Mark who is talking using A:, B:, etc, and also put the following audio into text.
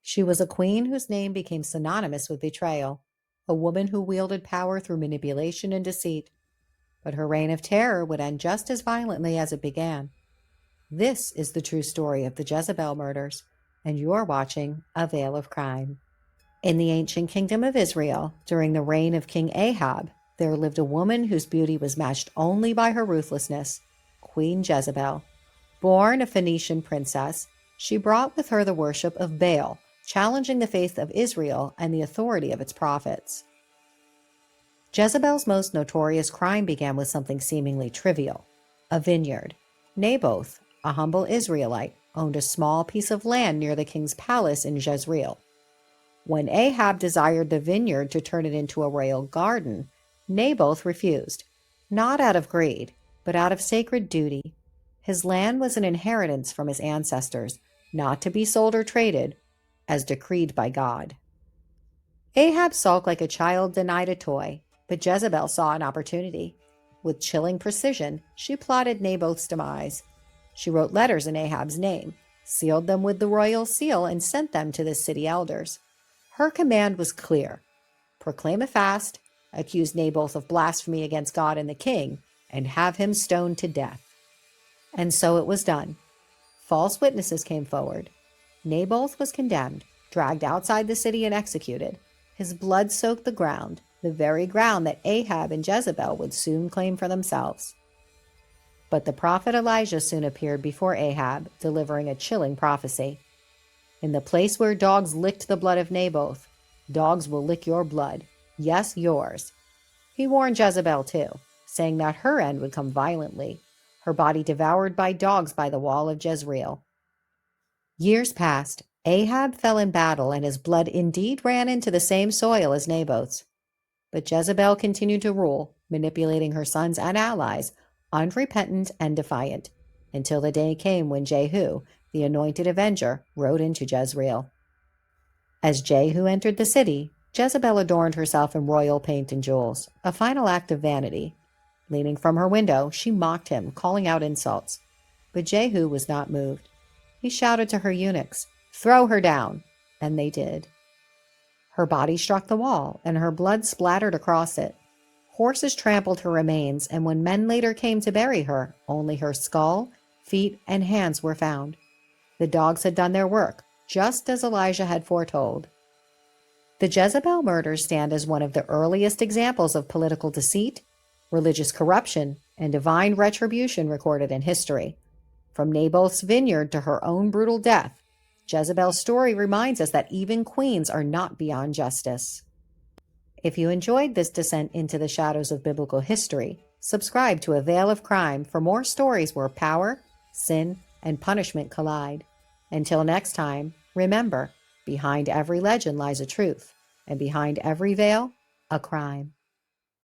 A: She was a queen whose name became synonymous with betrayal, a woman who wielded power through manipulation and deceit. But her reign of terror would end just as violently as it began. This is the true story of the Jezebel murders, and you're watching A Veil of Crime. In the ancient kingdom of Israel, during the reign of King Ahab, there lived a woman whose beauty was matched only by her ruthlessness, Queen Jezebel. Born a Phoenician princess, she brought with her the worship of Baal, challenging the faith of Israel and the authority of its prophets. Jezebel's most notorious crime began with something seemingly trivial: a vineyard. Naboth, a humble Israelite, owned a small piece of land near the king's palace in Jezreel. When Ahab desired the vineyard to turn it into a royal garden, Naboth refused, not out of greed, but out of sacred duty. His land was an inheritance from his ancestors, not to be sold or traded, as decreed by God. Ahab sulked like a child denied a toy, but Jezebel saw an opportunity. With chilling precision, she plotted Naboth's demise. She wrote letters in Ahab's name, sealed them with the royal seal, and sent them to the city elders. Her command was clear: proclaim a fast, accuse Naboth of blasphemy against God and the king, and have him stoned to death. And so it was done. False witnesses came forward. Naboth was condemned, dragged outside the city, and executed. His blood soaked the ground, the very ground that Ahab and Jezebel would soon claim for themselves. But the prophet Elijah soon appeared before Ahab, delivering a chilling prophecy. In the place where dogs licked the blood of Naboth, dogs will lick your blood. Yes, yours. He warned Jezebel too, saying that her end would come violently, her body devoured by dogs by the wall of Jezreel. Years passed. Ahab fell in battle, and his blood indeed ran into the same soil as Naboth's. But Jezebel continued to rule, manipulating her sons and allies, unrepentant and defiant, until the day came when Jehu, the anointed avenger, rode into Jezreel. As Jehu entered the city, Jezebel adorned herself in royal paint and jewels, a final act of vanity. Leaning from her window, she mocked him, calling out insults. But Jehu was not moved. He shouted to her eunuchs, "Throw her down," and they did. Her body struck the wall, and her blood splattered across it. Horses trampled her remains, and when men later came to bury her, only her skull, feet, and hands were found. The dogs had done their work, just as Elijah had foretold. The Jezebel murders stand as one of the earliest examples of political deceit, religious corruption, and divine retribution recorded in history. From Naboth's vineyard to her own brutal death, Jezebel's story reminds us that even queens are not beyond justice. If you enjoyed this descent into the shadows of biblical history, subscribe to A Veil of Crime for more stories where power, sin, and punishment collide. Until next time, remember, behind every legend lies a truth, and behind every veil, a crime.